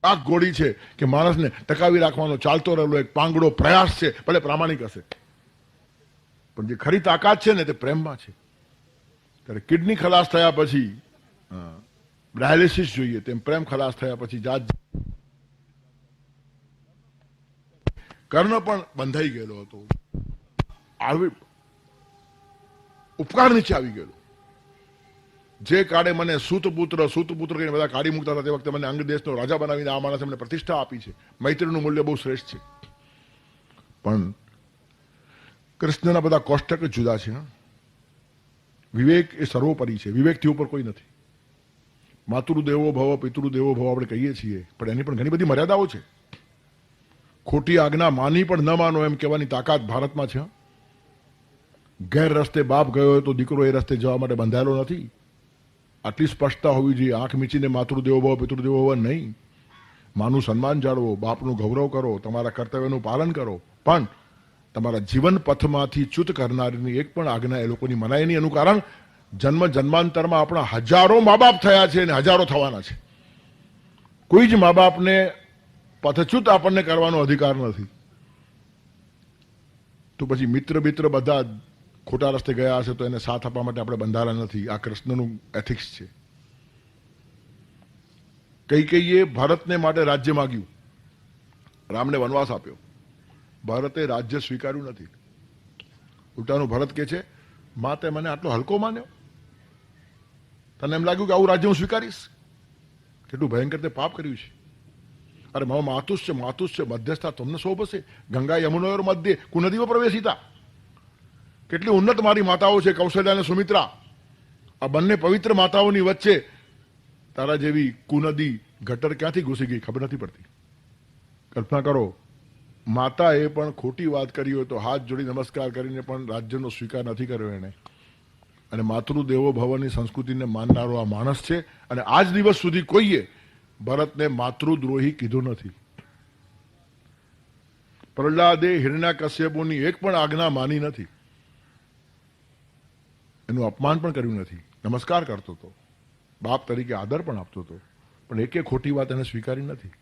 આ ગોળી છે કે માણસને ટકાવી રાખવાનો ચાલતો રહેલો એક પાંગડો પ્રયાસ છે, ભલે પ્રામાણિક હશે, પણ જે ખરી તાકાત છે ને તે પ્રેમમાં છે. ત્યારે કિડની ખલાસ થયા પછી ડાયાલિસિસ જોઈએ, તેમ પ્રેમ ખલાસ થયા પછી જાત કર્ણ પણ બંધાઈ ગયેલો હતો, આવી ઉપકાર નીચે આવી ગયેલો. જે કાળે મને સૂતપુત્ર કહીને બધા કાઢી મૂકતા હતા, તે વખતે મને અંગ દેશનો રાજા બનાવીને આ માણસે મને પ્રતિષ્ઠા આપી છે. મૈત્રીનું મૂલ્ય બહુ શ્રેષ્ઠ છે. પણ કૃષ્ણના બધા કોષ્ટક જ જુદા છે. વિવેક એ સર્વોપરી છે, વિવેકથી ઉપર કોઈ નથી. માતૃદેવો ભવ પિતૃદેવો ભવ આપણે કહીએ છીએ, પણ એની પણ ઘણી બધી મર્યાદાઓ છે. ખોટી આજ્ઞા માની પણ ન માનો એમ કહેવાની તાકાત ભારતમાં છે. ગેર રસ્તે બાપ ગયો હોય તો દીકરો એ રસ્તે જવા માટે બંધાયેલો નથી. આટલી સ્પષ્ટતા હોવી જોઈએ. આંખ મીચીને માતૃદેવો ભવ પિતૃદેવો ભવ નહીં. માનું સન્માન જાળવો, બાપનું ગૌરવ કરો, તમારા કર્તવ્યનું પાલન કરો, પણ તમારા જીવન પથમાંથી ચ્યુત કરનારની એક પણ આજ્ઞા એ લોકોની મનાય નહીં. એનું કારણ જન્મ જન્માંતરમાં આપણા હજારો મા બાપ થયા છે અને હજારો થવાના છે. કોઈ જ મા બાપને પથચ્યુત આપણને કરવાનો અધિકાર નથી. તો પછી મિત્ર બધા ખોટા રસ્તે ગયા હશે તો એને સાથ આપવા માટે આપણે બંધાયેલા નથી. આ કૃષ્ણનું એથિક્સ છે. કૈકેયીએ ભરતને માટે રાજ્ય માગ્યું, રામને વનવાસ આપ્યો. ભરતે રાજ્ય સ્વીકાર્યું નથી. ઉલટાનું ભરત કે છે, મા તે મને આટલો હલકો માન્યો? તને એમ લાગ્યું કે આવું રાજ્ય હું સ્વીકારીશ? કેટલું ભયંકર તે પાપ કર્યું છે. અરે મમ માતુશ્ચ મધ્યસ્થા તમને શોભશે ગંગા યમુનોર મધ્યે કુનદીવ પ્રવેશિતા. કેટલી ઉન્નત મારી માતાઓ છે, કૌશલ્યા અને સુમિત્રા. આ બંને પવિત્ર માતાઓની વચ્ચે તારા જેવી કુનદી ગટર ક્યાંથી ઘૂસી ગઈ ખબર નથી પડતી. કલ્પના કરો, માતાએ પણ ખોટી વાત કરી હોય તો હાથ જોડી નમસ્કાર કરીને પણ રાજ્યનો સ્વીકાર નથી કર્યો એને. અને માતૃદેવો ભવની સંસ્કૃતિને માનનારો આ માણસ છે. અને આજ દિવસ સુધી કોઈએ ભરતને માતૃદ્રોહી કીધું નથી. પ્રહલાદે હિરણ્યકશ્યપુની એક પણ આજ્ઞા માની નથી. એનું અપમાન પણ કર્યું નથી. નમસ્કાર કરતો હતો, બાપ તરીકે આદર પણ આપતો હતો, પણ એકે ખોટી વાત એને સ્વીકારી નથી.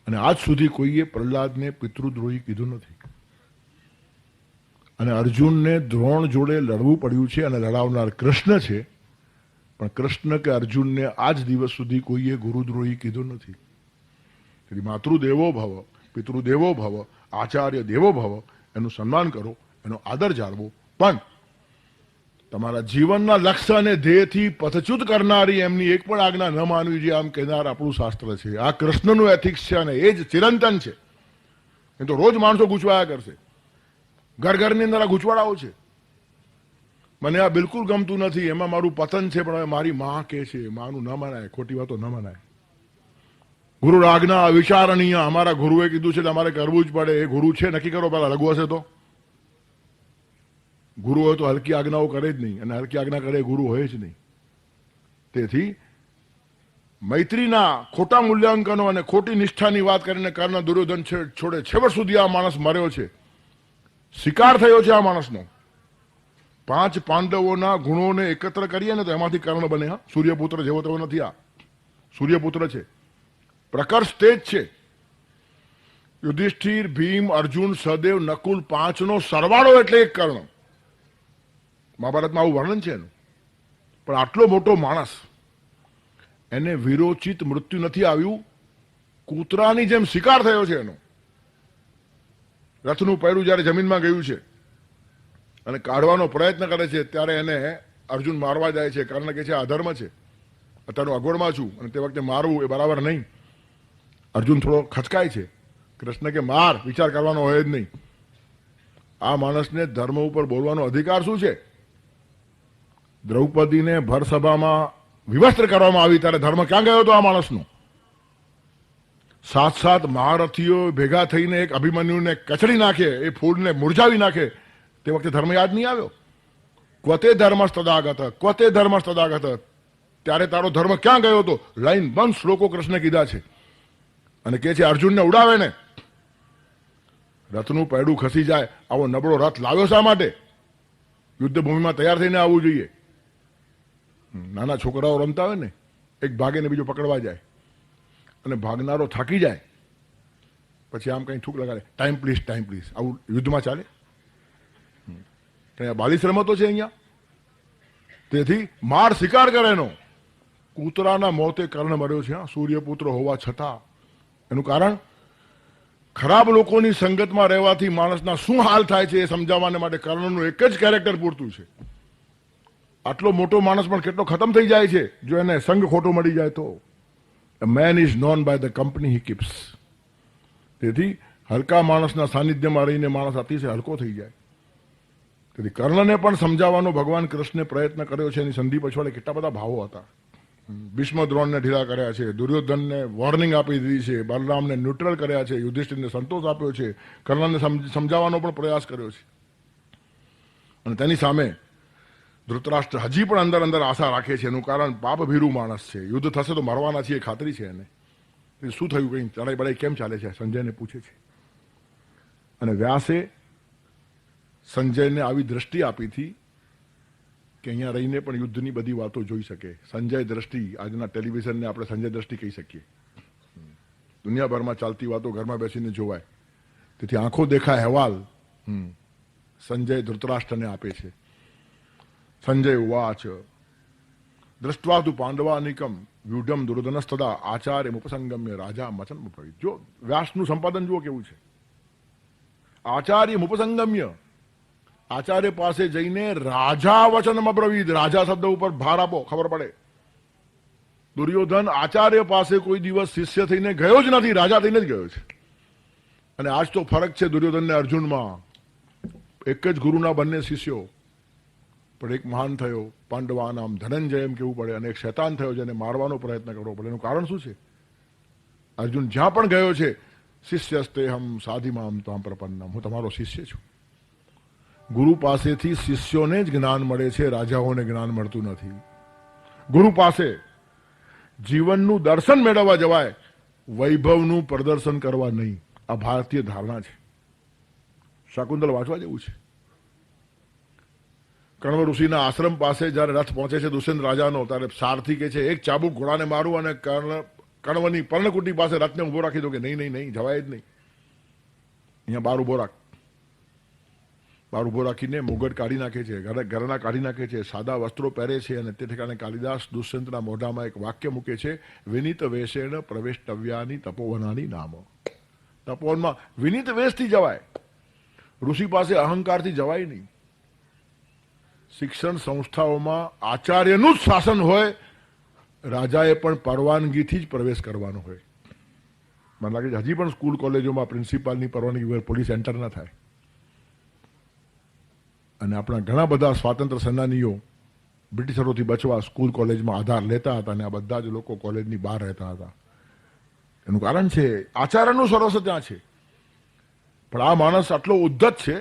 અને આજ સુધી કોઈએ પ્રહલાદને પિતૃદ્રોહી કીધું નથી. અને અર્જુનને દ્રોણ જોડે લડવું પડ્યું છે અને લડાવનાર કૃષ્ણ છે. પણ કૃષ્ણ કે અર્જુનને આજ દિવસ સુધી કોઈએ ગુરુદ્રોહી કીધું નથી. તેથી માતૃદેવો ભવ પિતૃદેવો ભવ આચાર્ય દેવો ભવ એનું સન્માન કરો, એનો આદર જાળવો. પણ તમારા જીવનના લક્ષ્ય અને ધ્યેયથી પથચ્યુત કરનારી એમની એક પણ આજ્ઞા ન માનવી જોઈએ, આમ કહેનાર આપણું શાસ્ત્ર છે. આ કૃષ્ણનું એથિક્સ છે અને એ જ ચિરંતન છે. એ તો રોજ માણસો ગૂંચવાયા કરશે. ઘરની અંદર આ ગૂંચવાડાઓ છે. મને આ બિલકુલ ગમતું નથી, એમાં મારું પતન છે, પણ હવે મારી માં કે છે, માનું ન મનાય, ખોટી વાતો ન મનાય. ગુરુ આજ્ઞા અવિચારણીય, અમારા ગુરુએ કીધું છે એટલે અમારે કરવું જ પડે. એ ગુરુ છે નક્કી કરો પેલા, લઘુ હશે તો. ગુરુ હોય તો હલકી આજ્ઞાઓ કરે જ નહીં, અને હલકી આજ્ઞા કરે ગુરુ હોય જ નહીં. તેથી મૈત્રીના ખોટા મૂલ્યાંકનો અને ખોટી નિષ્ઠાની વાત કરીને કર્ણ દુર્યોધન છોડે છેવટ સુધી આ માણસ મર્યો છે. શિકાર થયો છે આ માણસનો. 5 પાંડવોના ગુણોને એકત્ર કરીએ ને તો એમાંથી કર્ણ બને. હા, સૂર્યપુત્ર જેવો તેવો નથી. આ સૂર્યપુત્ર છે, પ્રકર્ષ તેજ છે. યુધિષ્ઠિર, ભીમ, અર્જુન, સહદેવ, નકુલ 5નો સરવાળો એટલે એક કર્ણ. મહાભારતમાં આવું વર્ણન છે એનું. પણ આટલો મોટો માણસ, એને વિરોચિત મૃત્યુ નથી આવ્યું. કૂતરાની જેમ શિકાર થયો છે એનો. રથનું પૈડું જ્યારે જમીનમાં ગયું છે અને કાઢવાનો પ્રયત્ન કરે છે ત્યારે એને અર્જુન મારવા જાય છે. કર્ણ કહે છે અધર્મ છે, અત્યારે અગવડમાં છું અને તે વખતે મારવું એ બરાબર નહીં. અર્જુન થોડો ખચકાય છે. કૃષ્ણ કે માર, વિચાર કરવાનો હોય જ નહીં. આ માણસને ધર્મ ઉપર બોલવાનો અધિકાર શું છે? દ્રૌપદીને ભર સભામાં વિવસ્ત્ર કરવામાં આવી ત્યારે ધર્મ ક્યાં ગયો હતો આ માણસનો? 7 મહારથીઓ ભેગા થઈને એક અભિમન્યુને કચડી નાખે, એ ફૂલને મુરઝાવી નાખે, તે વખતે ધર્મ યાદ નહીં આવ્યો? ક્વતે ધર્મસ્તદાગત, ત્યારે તારો ધર્મ ક્યાં ગયો હતો? લાઈન બંધ શ્લોકો કૃષ્ણ કીધા છે. અને કહે છે અર્જુનને ઉડાવે ને. રથનું પૈડું ખસી જાય, આવો નબળો રથ લાવ્યો શા માટે? યુદ્ધ ભૂમિમાં તૈયાર થઈને આવવું જોઈએ. નાના છોકરાઓ રમતા હોય ને, એક ભાગે ને બીજો પકડવા જાય. અને ભાગનારો થાકી જાય પછી આમ કંઈ થૂક લગાડે, ટાઈમ પ્લીઝ, આવું યુદ્ધમાં ચાલે? ત્યાં 42 રમતો છે અહીંયા. તેથી માર શિકાર કરે એનો. કૂતરાના મોતે કર્ણ મર્યો છે, સૂર્યપુત્ર હોવા છતાં. એનું કારણ ખરાબ લોકોની સંગતમાં રહેવાથી માણસના શું હાલ થાય છે એ સમજાવવાને માટે કર્ણનું એક જ કેરેક્ટર પૂરતું છે. આટલો મોટો માણસ પણ કેટલો ખતમ થઈ જાય છે જો એને સંગ ખોટો મળી જાય તો. A man is known by the company he keeps. તેથી હલકા માણસના સાનિધ્યમાં રહીને માણસ અતિશય હલકો થઈ જાય. તેથી કર્ણને પણ સમજાવવાનો ભગવાન કૃષ્ણે પ્રયત્ન કર્યો છે. એની સંધિ પછવાડે કેટલા બધા ભાવો હતા. ભીષ્મ દ્રોણને ઢીલા કર્યા છે, દુર્યોધનને વોર્નિંગ આપી દીધી છે, બલરામને ન્યુટ્રલ કર્યા છે, યુધિષ્ઠિરને સંતોષ આપ્યો છે, કર્ણને સમજાવવાનો પણ પ્રયાસ કર્યો છે. અને તેની સામે ધૃતરાષ્ટ્ર હજી પણ અંદર અંદર આશા રાખે છે. એનું કારણ પાપભીરુ માણસ છે. યુદ્ધ થશે તો મરવાના છીએ ખાતરી છે એને. શું થયું, કંઈ ચડાઈ બડાઈ કેમ ચાલે છે સંજયને પૂછે છે. અને વ્યાસે સંજયને આવી દ્રષ્ટિ આપી હતી કે અહીંયા રહીને પણ યુદ્ધની બધી વાતો જોઈ શકે. સંજય દ્રષ્ટિ, આજના ટેલિવિઝનને આપણે સંજય દ્રષ્ટિ કહી શકીએ. દુનિયાભરમાં ચાલતી વાતો ઘરમાં બેસીને જોવાય. તેથી આંખો દેખાય અહેવાલ સંજય ધૃતરાષ્ટ્રને આપે છે. સંજય ઉવાચ દ્રષ્ટવા તુ પાંડવાનિકમ વ્યુઢમ દુર્યોધનસ્તદા આચાર્ય મુપસંગમ્ય રાજા મચન મુપવિત. જો વ્યાસનું સંપાદન જુઓ કેવું છે. આચાર્ય મુપસંગમ્ય, આચાર્ય પાસે જઈને રાજા વચનમાં પ્રવિધ. રાજા શબ્દ ઉપર ભાર આપો, ખબર પડે. દુર્યોધન આચાર્ય પાસે કોઈ દિવસ શિષ્ય થઈને ગયો જ નથી, રાજા થઈને જ ગયો છે. અને આજ તો ફરક છે દુર્યોધન ને અર્જુનમાં. એક જ ગુરુના બંને શિષ્યો, પણ એક મહાન થયો પાંડવાનામ ધનંજય એમ કેવું પડે, અને એક શૈતાન થયો જેને મારવાનો પ્રયત્ન કરવો પડે. એનું કારણ શું છે? અર્જુન જ્યાં પણ ગયો છે શિષ્યસ્તે હમ સાધિમામ તામ પ્રપન્નમ, હું તમારો શિષ્ય છું. ગુરુ પાસેથી શિષ્યોને જ જ્ઞાન મળે છે, રાજાઓને જ્ઞાન મળતું નથી. ગુરુ પાસે જીવનનું દર્શન મેળવવા જવાય, વૈભવનું પ્રદર્શન કરવા નહીં. આ ભારતીય ધારણા છે. શાકુંતલ વાંચવા જેવું છે. કણવ ઋષિના આશ્રમ પાસે જયારે રથ પહોંચે છે દુષ્યંત રાજાનો, ત્યારે સારથી કે છે એક ચાબુક ઘોડાને મારું અને કણવની પર્ણકુટી પાસે રથને ઉભો રાખી દો. કે નહીં, જવાય જ નહીં. અહીંયા બાર ઉભો રાખ. બાર ઉભો રાખીને મુગટ કાઢી નાખે છે, ઘરના કાઢી નાખે છે, સાદા વસ્ત્રો પહેરે છે. અને તે ઠેકાણે કાલિદાસ દુષ્યંતના મોઢામાં એક વાક્ય મૂકે છે, વિનિત વેશેણ પ્રવેષ્ટવ્યાની તપોવનાની નામ. તપોવનમાં વિનિત વેશથી જવાય, ઋષિ પાસે અહંકારથી જવાય નહીં. શિક્ષણ સંસ્થાઓમાં આચાર્યનું જ શાસન હોય, રાજાએ પણ પરવાનગીથી જ પ્રવેશ કરવાનો હોય. મને લાગે છે હજી પણ સ્કૂલ કોલેજોમાં પ્રિન્સિપાલની પરવાનગી વગર પોલીસ એન્ટર ના થાય. અને આપણા ઘણા બધા સ્વાતંત્ર્ય સેનાનીઓ બ્રિટિશરોથી બચવા સ્કૂલ કોલેજમાં આધાર લેતા હતા, અને આ બધા જ લોકો કોલેજની બહાર રહેતા હતા. એનું કારણ છે આચાર્યનું સરસ ત્યાં છે. પણ આ માણસ આટલો ઉદ્ધત છે.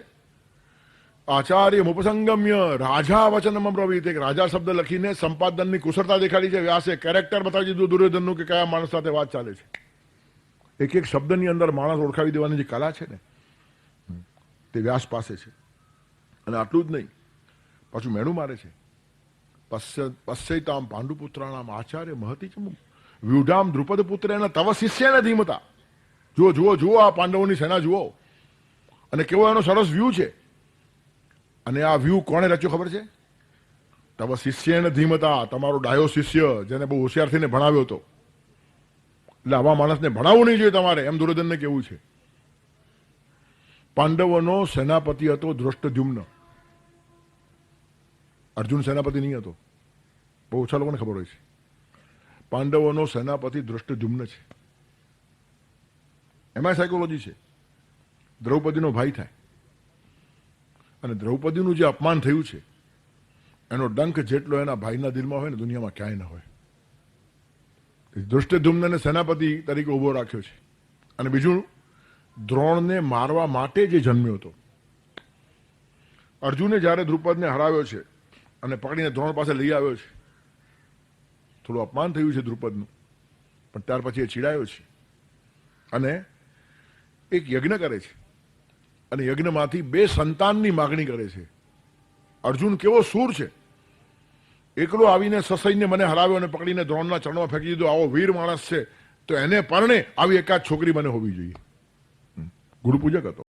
આચાર્ય મુપસંગમ્ય રાજા વચનમાં પ્રવિત. એક રાજા શબ્દ લખીને સંપાદનની કુશળતા દેખાડી છે વ્યાસે. કેરેક્ટર બતાવી દીધું દુર્યોધનનું કે કયા માણસ સાથે વાત ચાલે છે. એક એક શબ્દની અંદર માણસ ઓળખાવી દેવાની જે કલા છે ને, તે વ્યાસ પાસે છે. અને આટલું જ નહીં, પાછું મેણું મારે છે. પશ્યતામ પાંડુપુત્રાણામ આચાર્ય મહતી ચમુ વ્યુઢામ દ્રુપદ પુત્ર એના તવ શિષ્યને ધીમતા. જુઓ આ પાંડવોની સેના જુઓ, અને કેવો એનો સરસ વ્યૂ છે. અને આ વ્યૂ કોણે રચ્યો ખબર છે? તવ શિષ્યને ધીમતા, તમારો ડાયો શિષ્ય જેને બહુ હોશિયાર થઈને ભણાવ્યો હતો. એટલે આવા માણસને ભણાવવું નહીં જોઈએ તમારે, એમ દુર્યોધનને કેવું છે. પાંડવોનો સેનાપતિ હતો ધૃષ્ટદ્યુમ્ન. અર્જુન સેનાપતિ નહીં હતો, બહુ ઓછા લોકોને ખબર હોય છે. પાંડવોનો સેનાપતિ ધૃષ્ટદ્યુમ્ન છે. એમાં સાયકોલોજી છે. દ્રૌપદીનો ભાઈ થાય, અને દ્રૌપદીનું જે અપમાન થયું છે એનો ડંખ જેટલો એના ભાઈના દિલમાં હોય ને દુનિયામાં ક્યાંય ન હોય. ધૃષ્ટદ્યુમ્નને સેનાપતિ તરીકે ઉભો રાખ્યો છે. અને બીજું, દ્રોણને મારવા માટે જે જન્મ્યો હતો. અર્જુને જ્યારે દ્રુપદને હરાવ્યો છે અને પકડીને દ્રોણ પાસે લઈ આવ્યો છે, થોડું અપમાન થયું છે દ્રુપદનું, પણ ત્યાર પછી એ ચીડાયો છે અને એક યજ્ઞ કરે છે. અને યજ્ઞમાંથી 2 સંતાનની માગણી કરે છે. અર્જુન કેવો શૂર છે! એકલો આવીને સસૈન્ય મને હરાવ્યો અને પકડીને દ્રોણના ચરણમાં ફેંકી દીધો. આવો વીર માણસ છે, તો એને પરણે આવી એકાદ છોકરી મને હોવી જોઈએ. ગુરુ પૂજક હતો.